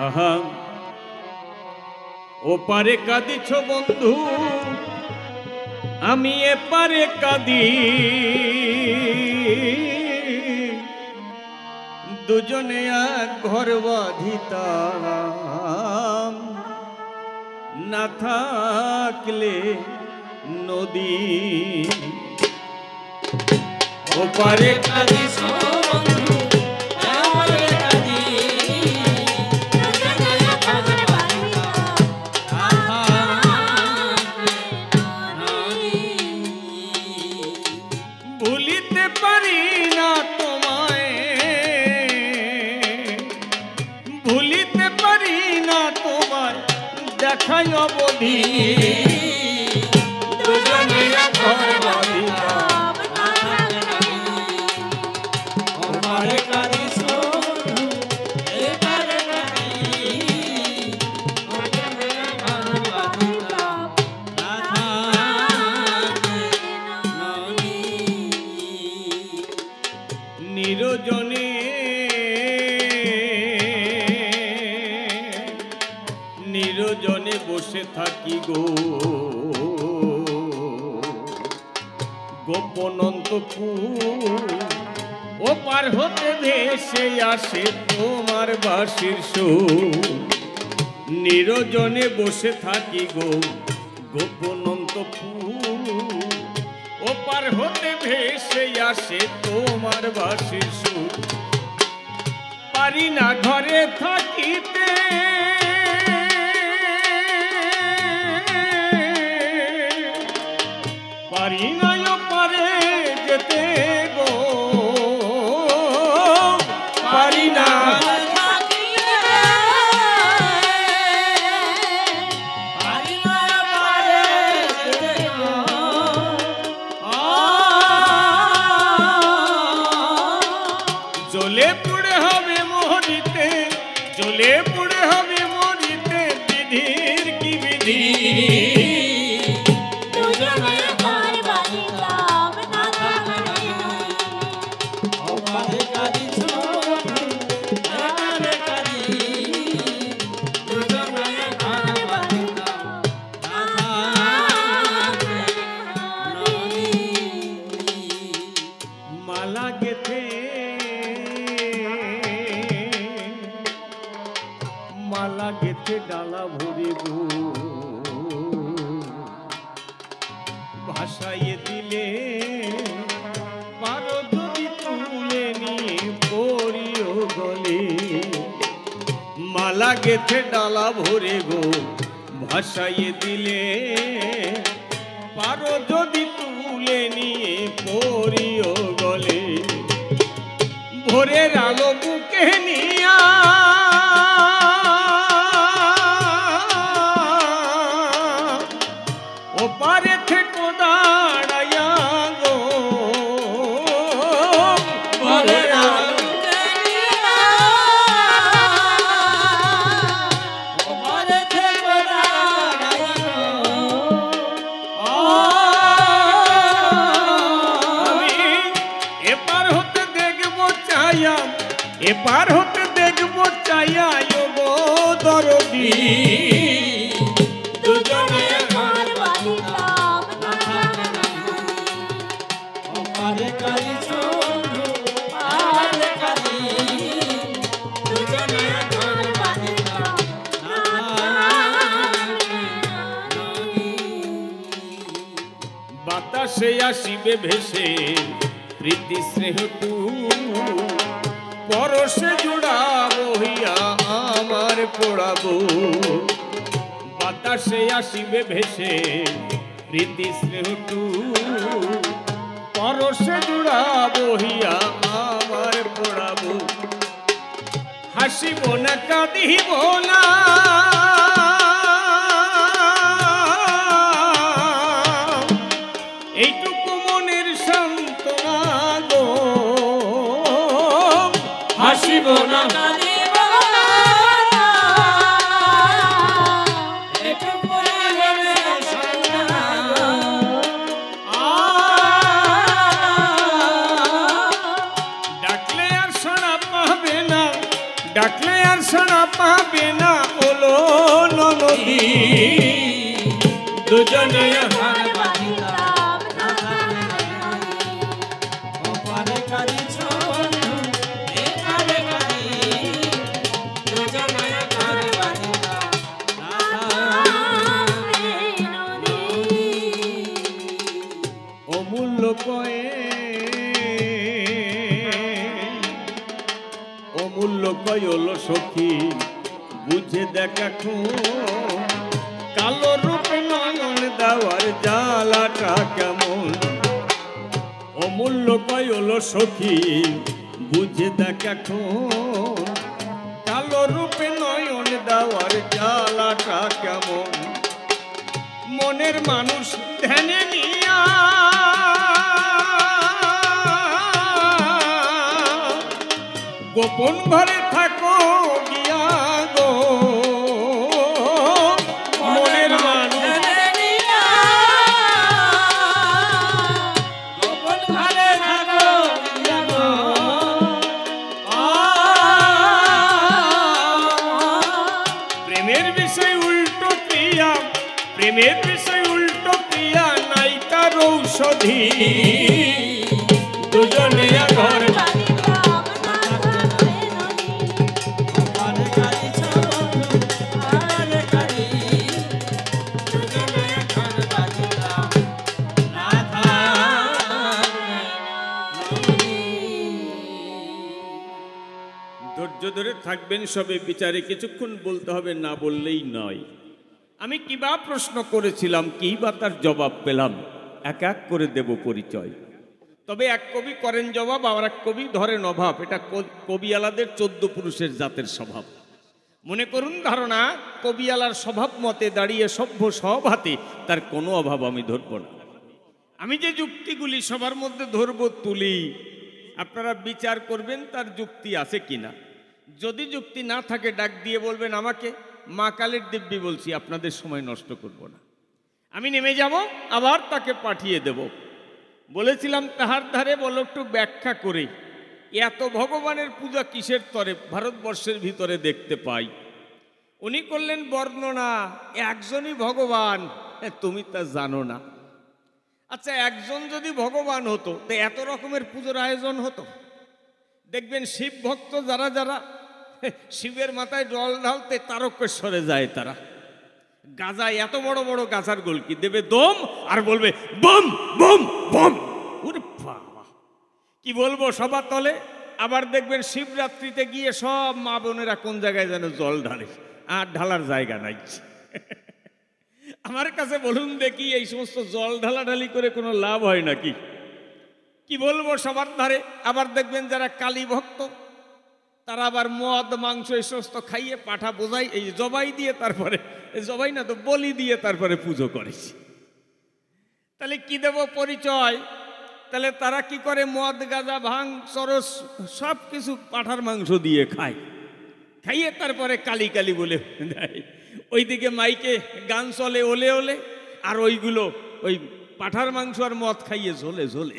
আহা ওপারে কাঁদিছ বন্ধু, আমি এপারে কাঁদি, দুজনে এক ঘর বাঁধিতাম, না থাকলে নদী। ওপারে কাঁদিছ বন্ধু, ভুলিতে পারি না তোমায়, ভুলিতে পারি না তোমায় দেখাই অবধি, দুজনে ঘর বাঁধিতাম, ওপারে কাঁদিছ বন্ধু, এপারে কাঁদি, দুজনে ঘর বাঁধিতাম, না থাকলে নদী। নিরজনে নিরজনে বসে থাকি গো, গোপন অন্তপুর ওপার হতে ভেসে আসে তোমার বাঁশির সুর। নিরজনে বসে থাকি গো, গোপন অন্তপুর ওপার হতে ভেসে আসে তোমার বাঁশির সুর। পারি না ঘরে থাকিতে, পারি না ওপারে যেতে গো, পারি না জ্বলে পুড়ে হবে মরিতে, জ্বলে পুড়ে হবে মরিতে, বিধির কি বিধি। মালা গেথে মালা গেথে ডালা ভরে গো, ভাসাইয়ে দিলে পারো যদি তুলে নিয়ে পরিও গলে। মালা গেথে ডালা ভরে গো, ভাসাইয়ে দিলে পারো যদি তুলে নিয়ে পরিও গলে। ভোরের আলো বুকে নিয়া ওপারে থেকে দাঁড়াইয়া গো, ভোরের আলো ওপারে থেকে দাঁড়াইয়া গো, আমি এপার হতে দেখবো চাইয়া, এপার হতে দেখবো চাইয়া গো দরদি, দুজনে ঘর বাঁধিতাম, না থাকলে ওপারে কাঁদিছ বন্ধু, ওপারে কাঁদি, দুজনে ঘর বাঁধিতাম, না থাকলে নদী। বাতাসে আসিবে ভেসে প্রীতি স্নেহ তু, পরশে জুড়াবো হইয়া আমার পোড়াবো। বাতাসে আসিবে ভেসে প্রীতি স্নেহ তু, পরশে জুড়াবো হইয়া আমার পোড়াবো। হাসিব না কাঁদিব না, এইটুকু মনের সান্ত্বনা গো, হাসিব না কাঁদিব না, এইটুকু মনের সান্ত্বনা গো। ডাকলে আর সাড়া পাবে না, ডাকলে আর সাড়া পাবে যদি দুজনে ঘর বাঁধিতাম না থাকলে নদী ওপারে কাঁদিছ বন্ধু এপারে কাঁদি দুজনে ঘর বাঁধিতাম না থাকলে নদী অমূল্য কয়ে অমূল্য কয়ল সখী বুঝে দেখা কালো রূপে নয়ন দেওয়ার জ্বালাটা কেমন অমূল্য কয়ল সখী বুঝে দেখা কালো রূপে নয়ন দেওয়ার জ্বালাটা কেমন মনের মানুষ ধ্যানে নিয়া গোপন ঘরে থাকো গিয়া গো মনের মানুষ গোপন ঘরে থাকো গিয়া গো প্রেমের বিষয় উল্টো ক্রিয়া প্রেমের বিষয় উল্টো ক্রিয়া নাই তার ঔষধি দুজনে ঘর বাঁধিতাম না থাকলে নদী ওপারে কাঁদিছ বন্ধু এপারে কাঁদি দুজনে ঘর বাঁধিতাম না থাকলে নদী ধৈর্য ধরে থাকবেন সবে বিচারে কিছুক্ষণ বলতে হবে না বললেই নয় আমি কিবা প্রশ্ন করেছিলাম কি বা তার জবাব পেলাম এক এক করে দেব পরিচয় তবে এক কবি করেন জবাব আর এক কবি ধরেন অভাব এটা কবিয়ালাদের 14 পুরুষের জাতের স্বভাব মনে করুন ধারণা কবিয়ালার স্বভাব মতে দাঁড়িয়ে সভ্য সব হাতে তার কোনো অভাব আমি ধরব না আমি যে যুক্তিগুলি সবার মধ্যে ধরব তুলি আপনারা বিচার করবেন তার যুক্তি আছে কিনা যদি যুক্তি না থাকে ডাক দিয়ে বলবেন আমাকে মা কালের দিব্যি বলছি আপনাদের সময় নষ্ট করব না আমি নেমে যাব আবার তাকে পাঠিয়ে দেব বলেছিলাম তাহার ধারে বলো একটু ব্যাখ্যা করে এত ভগবানের পূজা কিসের তরে ভারতবর্ষের ভিতরে দেখতে পাই উনি করলেন বর্ণনা একজনই ভগবান তুমি তা জানো না আচ্ছা একজন যদি ভগবান হতো তো এত রকমের পুজোর আয়োজন হতো দেখবেন শিব ভক্ত যারা যারা শিবের মাথায় জল ঢালতে তারকেশ্বরে যায় তারা গাজায় এত বড় বড় গাছার গোলকি দেবে দম আর বলবে বম বম বম ওরে বাবা কি বলবো সবার তলে আবার দেখবেন শিবরাত্রিতে গিয়ে সব মা বোনেরা কোন জায়গায় যেন জল ঢালে আর ঢালার জায়গা নাই আমার কাছে বলুন দেখি এই সমস্ত জল ঢালাঢালি করে কোনো লাভ হয় নাকি কি বলবো সবার ধারে আবার দেখবেন যারা কালী ভক্ত তারা আবার মদ মাংস এই সমস্ত খাইয়ে পাঠা বোঝাই এই জবাই দিয়ে তারপরে জবাই না তো বলি দিয়ে তারপরে পুজো করেছি তাহলে কি দেব পরিচয় তাহলে তারা কি করে মদ গাঁজা ভাং চরস সব কিছু পাঠার মাংস দিয়ে খায় খাইয়ে তারপরে কালী কালী বলে দেয় ওইদিকে মাইকে গান চলে ওলে ওলে আর ওইগুলো ওই পাঠার মাংস আর মদ খাইয়ে ঝোলে ঝোলে